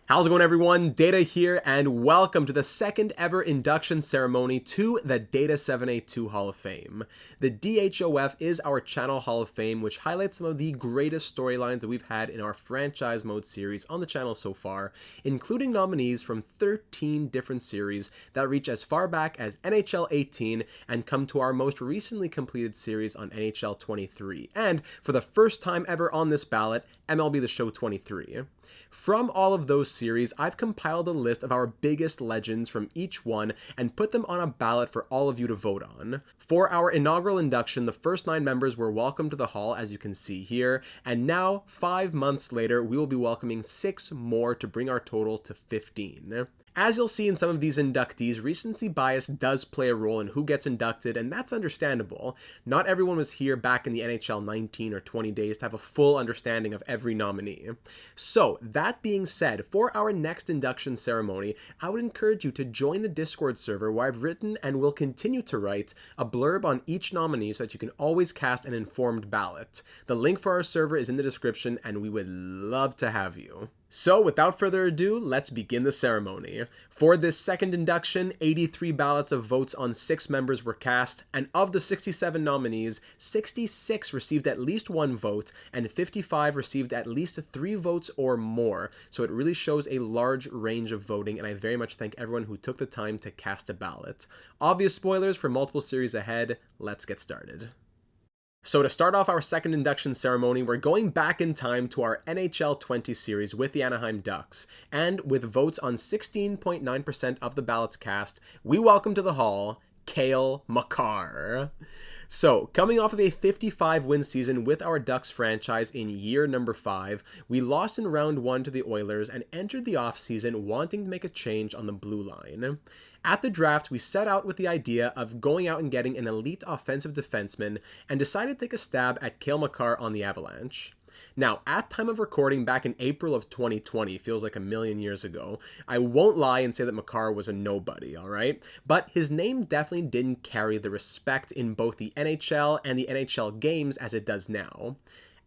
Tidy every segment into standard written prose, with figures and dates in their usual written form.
How's it going, everyone? Data here, and welcome to the second ever induction ceremony to the Data782 Hall of Fame. The DHOF is our channel Hall of Fame, which highlights some of the greatest storylines that we've had in our franchise mode series on the channel so far, including nominees from 13 different series that reach as far back as NHL 18 and come to our most recently completed series on NHL 23, and for the first time ever on this ballot, MLB The Show 23. From all of those series, I've compiled a list of our biggest legends from each one and put them on a ballot for all of you to vote on. For our inaugural induction, the first 9 members were welcomed to the hall, as you can see here, and now, 5 months later, we will be welcoming 6 more to bring our total to 15. As you'll see in some of these inductees, recency bias does play a role in who gets inducted, and that's understandable. Not everyone was here back in the NHL 19 or 20 days to have a full understanding of every nominee. So, that being said, for our next induction ceremony, I would encourage you to join the Discord server where I've written and will continue to write a blurb on each nominee so that you can always cast an informed ballot. The link for our server is in the description, and we would love to have you. So, without further ado, let's begin the ceremony. For this second induction, 83 ballots of votes on 6 members were cast, and of the 67 nominees, 66 received at least 1 vote, and 55 received at least 3 votes or more. So it really shows a large range of voting, and I very much thank everyone who took the time to cast a ballot. Obvious spoilers for multiple series ahead, let's get started. So to start off our second induction ceremony, we're going back in time to our NHL 20 series with the Anaheim Ducks, and with votes on 16.9% of the ballots cast, we welcome to the hall, Cale Makar. So, coming off of a 55-win season with our Ducks franchise in year number 5, we lost in round 1 to the Oilers and entered the offseason wanting to make a change on the blue line. At the draft, we set out with the idea of going out and getting an elite offensive defenseman and decided to take a stab at Cale Makar on the Avalanche. Now, at time of recording back in April of 2020, feels like a million years ago, I won't lie and say that Makar was a nobody, alright? But his name definitely didn't carry the respect in both the NHL and the NHL games as it does now.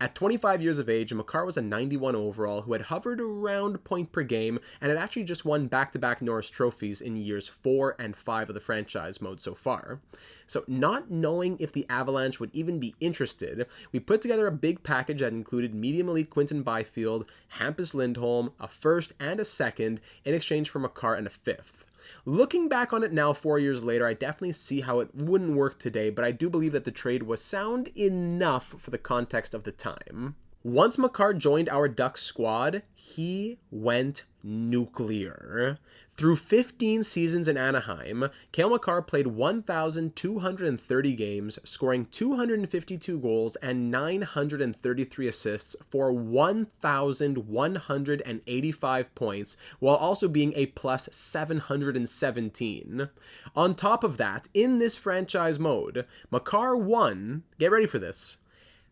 At 25 years of age, Makar was a 91 overall who had hovered around point per game and had actually just won back-to-back Norris trophies in years 4 and 5 of the franchise mode so far. So not knowing if the Avalanche would even be interested, we put together a big package that included medium elite Quinton Byfield, Hampus Lindholm, a first and a second, in exchange for Makar and a 5th. Looking back on it now 4 years later, I definitely see how it wouldn't work today, but I do believe that the trade was sound enough for the context of the time. Once Makar joined our Ducks squad, he went nuclear. Through 15 seasons in Anaheim, Cale Makar played 1,230 games, scoring 252 goals and 933 assists for 1,185 points, while also being a plus 717. On top of that, in this franchise mode, Makar won, get ready for this,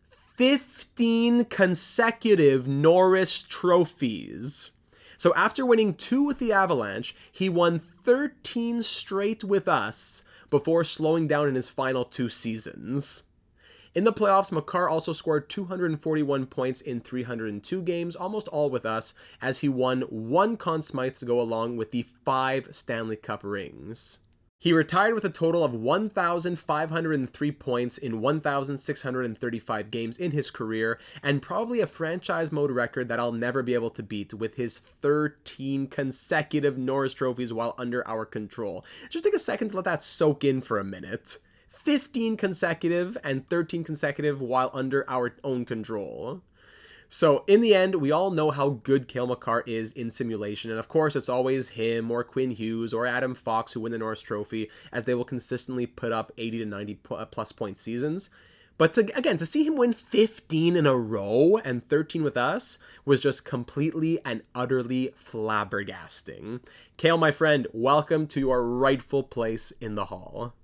15 consecutive Norris trophies. So after winning 2 with the Avalanche, he won 13 straight with us before slowing down in his final 2 seasons. In the playoffs, Makar also scored 241 points in 302 games, almost all with us, as he won 1 Conn Smythe to go along with the 5 Stanley Cup rings. He retired with a total of 1,503 points in 1,635 games in his career, and probably a franchise mode record that I'll never be able to beat with his 13 consecutive Norris trophies while under our control. Just take a second to let that soak in for a minute. 15 consecutive and 13 consecutive while under our own control. So, in the end, we all know how good Cale Makar is in simulation, and of course it's always him or Quinn Hughes or Adam Fox who win the Norris Trophy, as they will consistently put up 80 to 90 plus point seasons. But to see him win 15 in a row and 13 with us was just completely and utterly flabbergasting. Cale, my friend, welcome to your rightful place in the hall.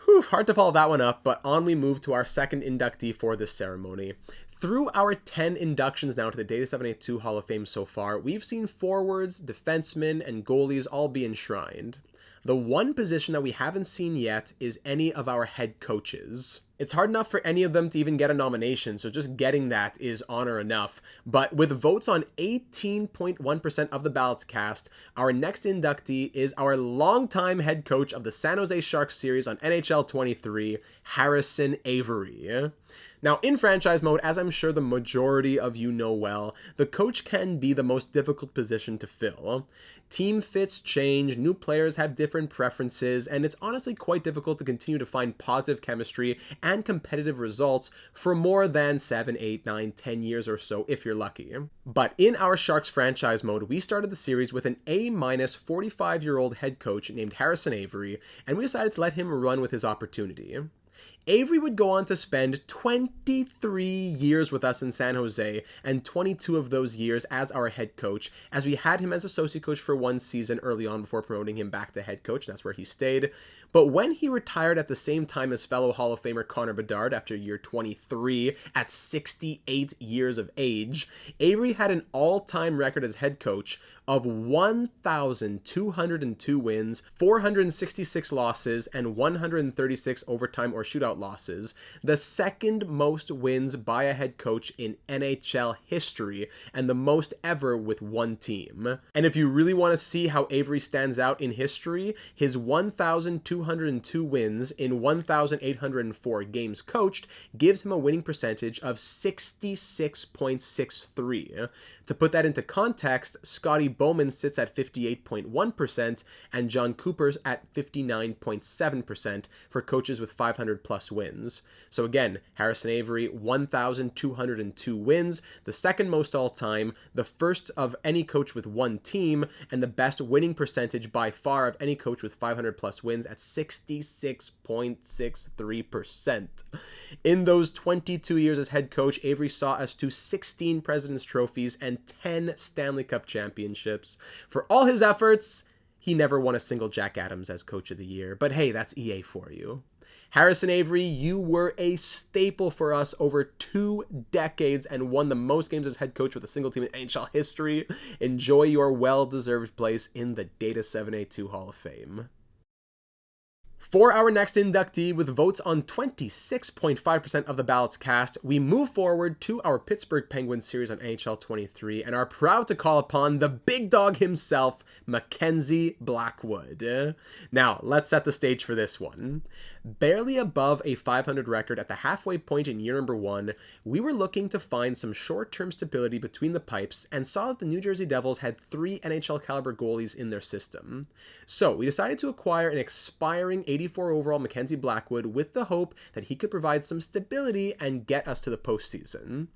Whew, hard to follow that one up, but on we move to our second inductee for this ceremony. Through our 10 inductions now to the Data782 Hall of Fame so far, we've seen forwards, defensemen, and goalies all be enshrined. The one position that we haven't seen yet is any of our head coaches. It's hard enough for any of them to even get a nomination, so just getting that is honor enough. But with votes on 18.1% of the ballots cast, our next inductee is our longtime head coach of the San Jose Sharks series on NHL 23, Harrison Avery. Now, in franchise mode, as I'm sure the majority of you know well, the coach can be the most difficult position to fill. Team fits change, new players have different preferences, and it's honestly quite difficult to continue to find positive chemistry and competitive results for more than 7, 8, 9, 10 years or so if you're lucky. But in our Sharks franchise mode, we started the series with an A-minus 45-year-old head coach named Harrison Avery, and we decided to let him run with his opportunity. Avery would go on to spend 23 years with us in San Jose, and 22 of those years as our head coach, as we had him as associate coach for one season early on before promoting him back to head coach. That's where he stayed. But when he retired at the same time as fellow Hall of Famer Connor Bedard after year 23 at 68 years of age, Avery had an all-time record as head coach of 1,202 wins, 466 losses, and 136 overtime or shootout losses, the second most wins by a head coach in NHL history, and the most ever with one team. And if you really want to see how Avery stands out in history, his 1,202 wins in 1,804 games coached gives him a winning percentage of 66.63. To put that into context, Scotty Bowman sits at 58.1% and John Cooper's at 59.7% for coaches with 500 plus wins. So again, Harrison Avery, 1,202 wins, the second most all time, the first of any coach with one team, and the best winning percentage by far of any coach with 500 plus wins at 66.63%. In those 22 years as head coach, Avery saw us to 16 President's Trophies and 10 Stanley Cup championships. For all his efforts, he never won a single Jack Adams as Coach of the Year, but hey, that's EA for you. Harrison Avery, you were a staple for us over 2 decades and won the most games as head coach with a single team in NHL history. Enjoy your well-deserved place in the Data782 Hall of Fame. For our next inductee, with votes on 26.5% of the ballots cast, we move forward to our Pittsburgh Penguins series on NHL 23 and are proud to call upon the big dog himself, Mackenzie Blackwood. Now, let's set the stage for this one. Barely above a 500 record at the halfway point in year number 1, we were looking to find some short-term stability between the pipes and saw that the New Jersey Devils had 3 NHL-caliber goalies in their system. So, we decided to acquire an expiring 84 overall Mackenzie Blackwood with the hope that he could provide some stability and get us to the postseason.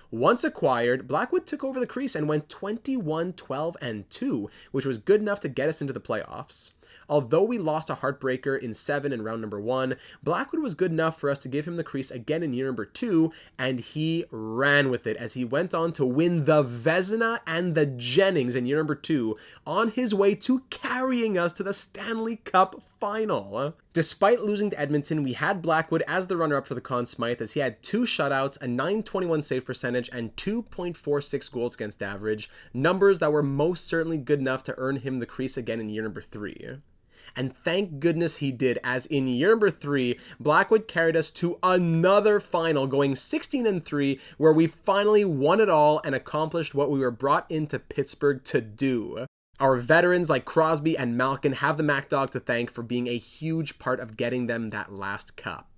Once acquired, Blackwood took over the crease and went 21-12-2, which was good enough to get us into the playoffs. Although we lost a heartbreaker in 7 in round number 1, Blackwood was good enough for us to give him the crease again in year number 2, and he ran with it as he went on to win the Vezina and the Jennings in year number 2, on his way to carrying us to the Stanley Cup final. Despite losing to Edmonton, we had Blackwood as the runner-up for the Conn Smythe as he had 2 shutouts, a .921 save percentage, and 2.46 goals against average, numbers that were most certainly good enough to earn him the crease again in year number 3. And thank goodness he did, as in year number 3, Blackwood carried us to another final, going 16-3, where we finally won it all and accomplished what we were brought into Pittsburgh to do. Our veterans like Crosby and Malkin have the Mac Dog to thank for being a huge part of getting them that last cup.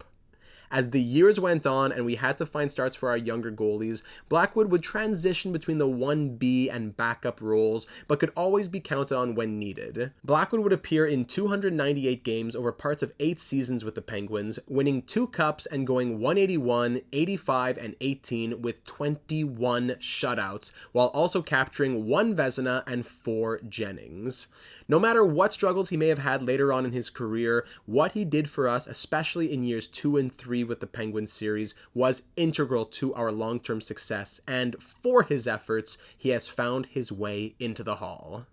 As the years went on and we had to find starts for our younger goalies, Blackwood would transition between the 1B and backup roles, but could always be counted on when needed. Blackwood would appear in 298 games over parts of 8 seasons with the Penguins, winning 2 cups and going 181, 85, and 18 with 21 shutouts, while also capturing 1 Vezina and 4 Jennings. No matter what struggles he may have had later on in his career, what he did for us, especially in years 2 and 3 with the Penguins series, was integral to our long-term success, and for his efforts, he has found his way into the Hall.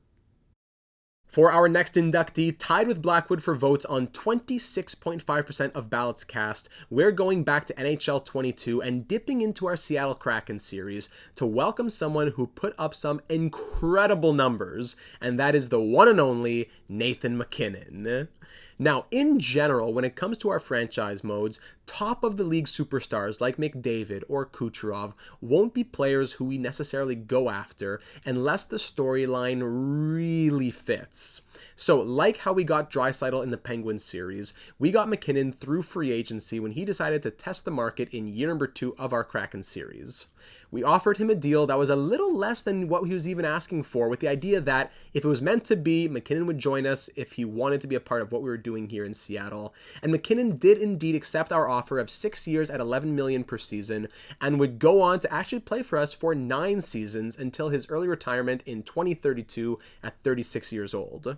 For our next inductee, tied with Blackwood for votes on 26.5% of ballots cast, we're going back to NHL 22 and dipping into our Seattle Kraken series to welcome someone who put up some incredible numbers, and that is the one and only Nathan MacKinnon. Now, in general, when it comes to our franchise modes, top of the league superstars like McDavid or Kucherov won't be players who we necessarily go after unless the storyline really fits. So, like how we got Draisaitl in the Penguins series, we got McKinnon through free agency when he decided to test the market in year number 2 of our Kraken series. We offered him a deal that was a little less than what he was even asking for, with the idea that if it was meant to be, McKinnon would join us if he wanted to be a part of what we were doing here in Seattle. And McKinnon did indeed accept our offer of 6 years at $11 million per season, and would go on to actually play for us for 9 seasons until his early retirement in 2032 at 36 years old.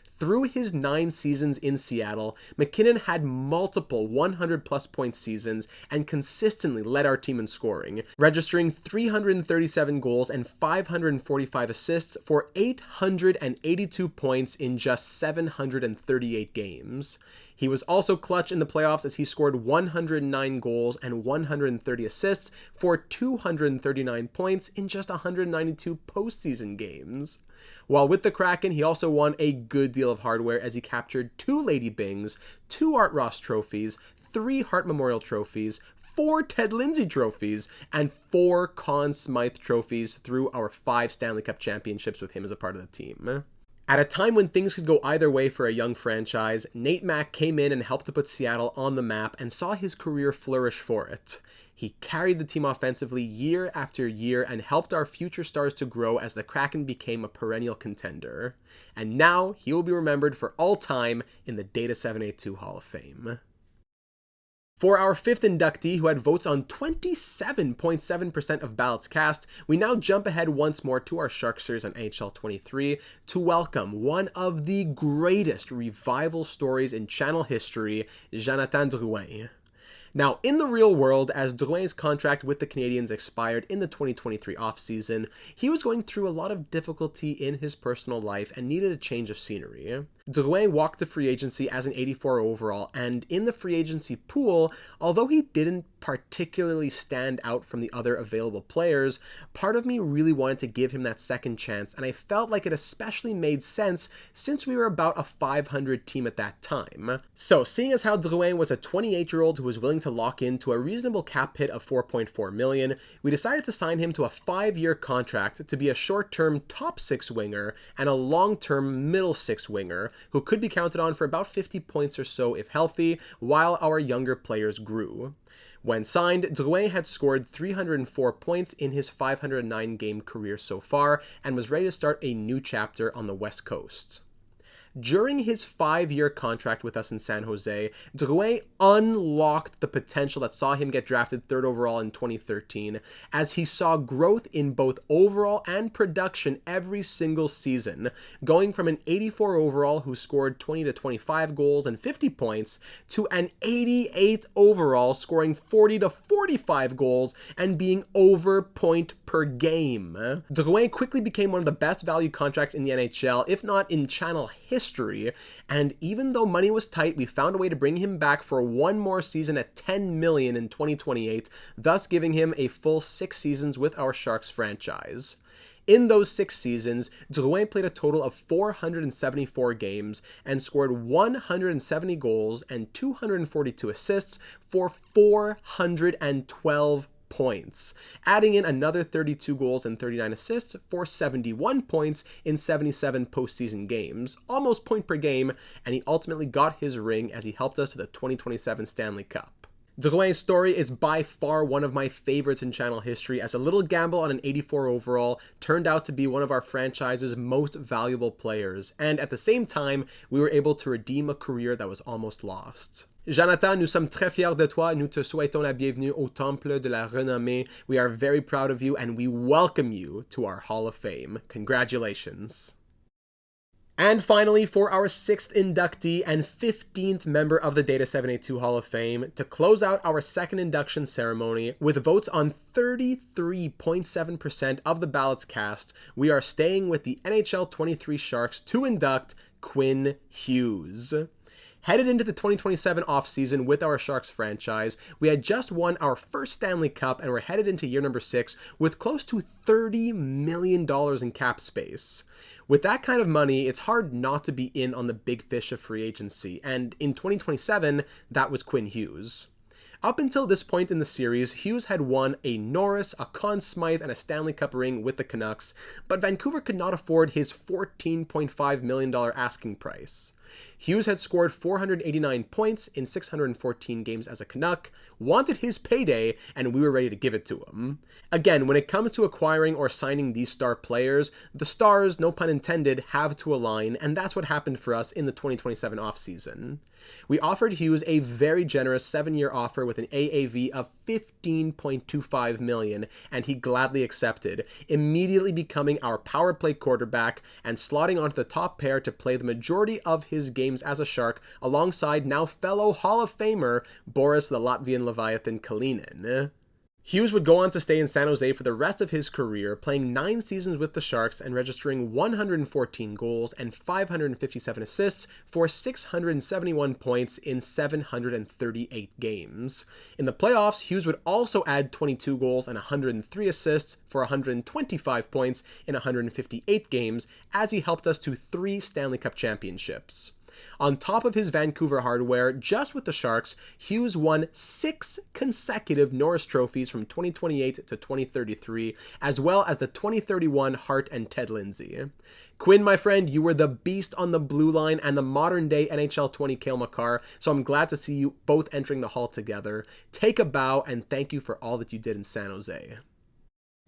Through his 9 seasons in Seattle, McKinnon had multiple 100-plus point seasons and consistently led our team in scoring, registering 337 goals and 545 assists for 882 points in just 738 games. He was also clutch in the playoffs as he scored 109 goals and 130 assists for 239 points in just 192 postseason games. While with the Kraken, he also won a good deal of hardware as he captured 2 Lady Bings, 2 Art Ross trophies, 3 Hart Memorial trophies, 4 Ted Lindsay trophies, and 4 Conn Smythe trophies through our 5 Stanley Cup championships with him as a part of the team. At a time when things could go either way for a young franchise, Nate Mack came in and helped to put Seattle on the map and saw his career flourish for it. He carried the team offensively year after year and helped our future stars to grow as the Kraken became a perennial contender. And now he will be remembered for all time in the Data782 Hall of Fame. For our 5th inductee, who had votes on 27.7% of ballots cast, we now jump ahead once more to our Sharks series on NHL 23 to welcome one of the greatest revival stories in channel history, Jonathan Drouin. Now, in the real world, as Drouin's contract with the Canadiens expired in the 2023 offseason, he was going through a lot of difficulty in his personal life and needed a change of scenery. Drouin walked to free agency as an 84 overall, and in the free agency pool, although he didn't particularly stand out from the other available players, part of me really wanted to give him that second chance, and I felt like it especially made sense since we were about a 500 team at that time. So, seeing as how Drouin was a 28-year-old who was willing to lock into a reasonable cap hit of $4.4 million, we decided to sign him to a 5-year contract to be a short-term top 6 winger and a long-term middle 6 winger who could be counted on for about 50 points or so if healthy, while our younger players grew. When signed, Drouin had scored 304 points in his 509-game career so far and was ready to start a new chapter on the West Coast. During his 5-year contract with us in San Jose, Drouin unlocked the potential that saw him get drafted 3rd overall in 2013, as he saw growth in both overall and production every single season, going from an 84 overall who scored 20 to 25 goals and 50 points to an 88 overall scoring 40 to 45 goals and being over point per game. Drouin quickly became one of the best value contracts in the NHL, if not in channel history, and even though money was tight, we found a way to bring him back for one more season at $10 million in 2028, thus giving him a full 6 seasons with our Sharks franchise. In those 6 seasons, Drouin played a total of 474 games and scored 170 goals and 242 assists for 412 points, adding in another 32 goals and 39 assists for 71 points in 77 postseason games, almost point per game, and he ultimately got his ring as he helped us to the 2027 Stanley Cup. Drouin's story is by far one of my favorites in channel history, as a little gamble on an 84 overall turned out to be one of our franchise's most valuable players, and at the same time, we were able to redeem a career that was almost lost. Jonathan, nous sommes très fiers de toi. Nous te souhaitons la bienvenue au Temple de la Renommée. We are very proud of you and we welcome you to our Hall of Fame. Congratulations. And finally, for our 6th inductee and 15th member of the Data782 Hall of Fame, to close out our 2nd induction ceremony with votes on 33.7% of the ballots cast, we are staying with the NHL 23 Sharks to induct Quinn Hughes. Headed into the 2027 offseason with our Sharks franchise, we had just won our first Stanley Cup and we're headed into year number 6 with close to $30 million in cap space. With that kind of money, it's hard not to be in on the big fish of free agency, and in 2027, that was Quinn Hughes. Up until this point in the series, Hughes had won a Norris, a Conn Smythe, and a Stanley Cup ring with the Canucks, but Vancouver could not afford his $14.5 million asking price. Hughes had scored 489 points in 614 games as a Canuck, wanted his payday, and we were ready to give it to him. Again, when it comes to acquiring or signing these star players, the stars, no pun intended, have to align, and that's what happened for us in the 2027 offseason. We offered Hughes a very generous 7-year offer with an AAV of $15.25 million, and he gladly accepted, immediately becoming our power play quarterback and slotting onto the top pair to play the majority of his games as a Shark alongside now fellow Hall of Famer Boris the Latvian Leviathan Kalinin. Hughes would go on to stay in San Jose for the rest of his career, playing 9 seasons with the Sharks and registering 114 goals and 557 assists for 671 points in 738 games. In the playoffs, Hughes would also add 22 goals and 103 assists for 125 points in 158 games as he helped us to 3 Stanley Cup championships. On top of his Vancouver hardware, just with the Sharks, Hughes won 6 consecutive Norris trophies from 2028 to 2033, as well as the 2031 Hart and Ted Lindsay. Quinn, my friend, you were the beast on the blue line and the modern-day NHL 20 Cale Makar, so I'm glad to see you both entering the Hall together. Take a bow, and thank you for all that you did in San Jose.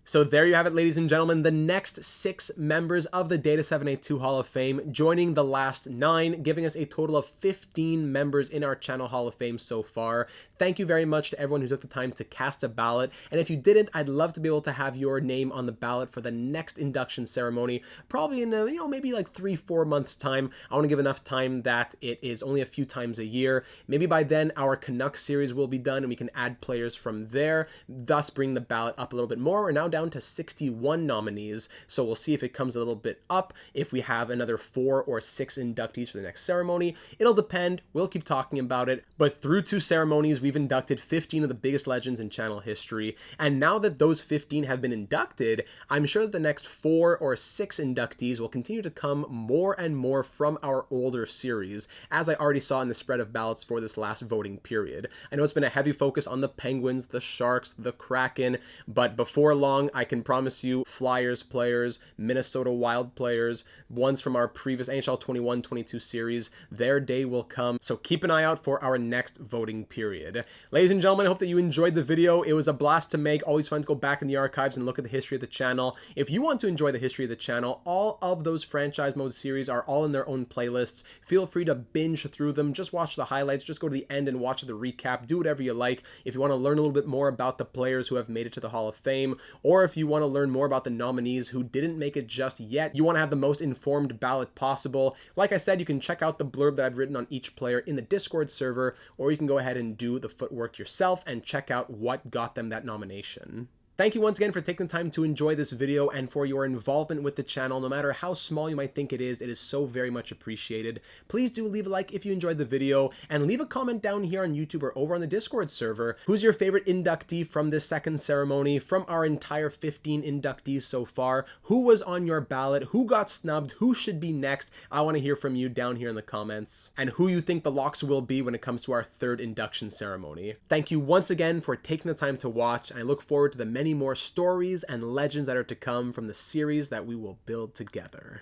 So there you have it, ladies and gentlemen, the next 6 members of the Data782 Hall of Fame, joining the last 9, giving us a total of 15 members in our channel Hall of Fame so far. Thank you very much to everyone who took the time to cast a ballot, and if you didn't, I'd love to be able to have your name on the ballot for the next induction ceremony, probably in maybe like 3-4 months time. I want to give enough time that it is only a few times a year. Maybe by then our Canucks series will be done and we can add players from there, thus bring the ballot up a little bit more. We're now down to 61 nominees, so we'll see if it comes a little bit up, if we have another 4 or 6 inductees for the next ceremony. It'll depend, we'll keep talking about it, but through 2 ceremonies we've inducted 15 of the biggest legends in channel history, and now that those 15 have been inducted, I'm sure that the next 4 or 6 inductees will continue to come more and more from our older series, as I already saw in the spread of ballots for this last voting period. I know it's been a heavy focus on the Penguins, the Sharks, the Kraken, but before long I can promise you Flyers players, Minnesota Wild players, ones from our previous NHL 21-22 series, their day will come, so keep an eye out for our next voting period. Ladies and gentlemen, I hope that you enjoyed the video. It was a blast to make, always fun to go back in the archives and look at the history of the channel. If you want to enjoy the history of the channel, all of those franchise mode series are all in their own playlists. Feel free to binge through them, just watch the highlights, just go to the end and watch the recap, do whatever you like. If you want to learn a little bit more about the players who have made it to the Hall of Fame, or if you want to learn more about the nominees who didn't make it just yet, you want to have the most informed ballot possible, like I said, you can check out the blurb that I've written on each player in the Discord server, or you can go ahead and do the footwork yourself and check out what got them that nomination. Thank you once again for taking the time to enjoy this video and for your involvement with the channel. No matter how small you might think it is so very much appreciated. Please do leave a like if you enjoyed the video, and leave a comment down here on YouTube or over on the Discord server. Who's your favorite inductee from this second ceremony, from our entire 15 inductees so far? Who was on your ballot? Who got snubbed? Who should be next? I want to hear from you down here in the comments, and who you think the locks will be when it comes to our 3rd induction ceremony. Thank you once again for taking the time to watch, and I look forward to the many more stories and legends that are to come from the series that we will build together.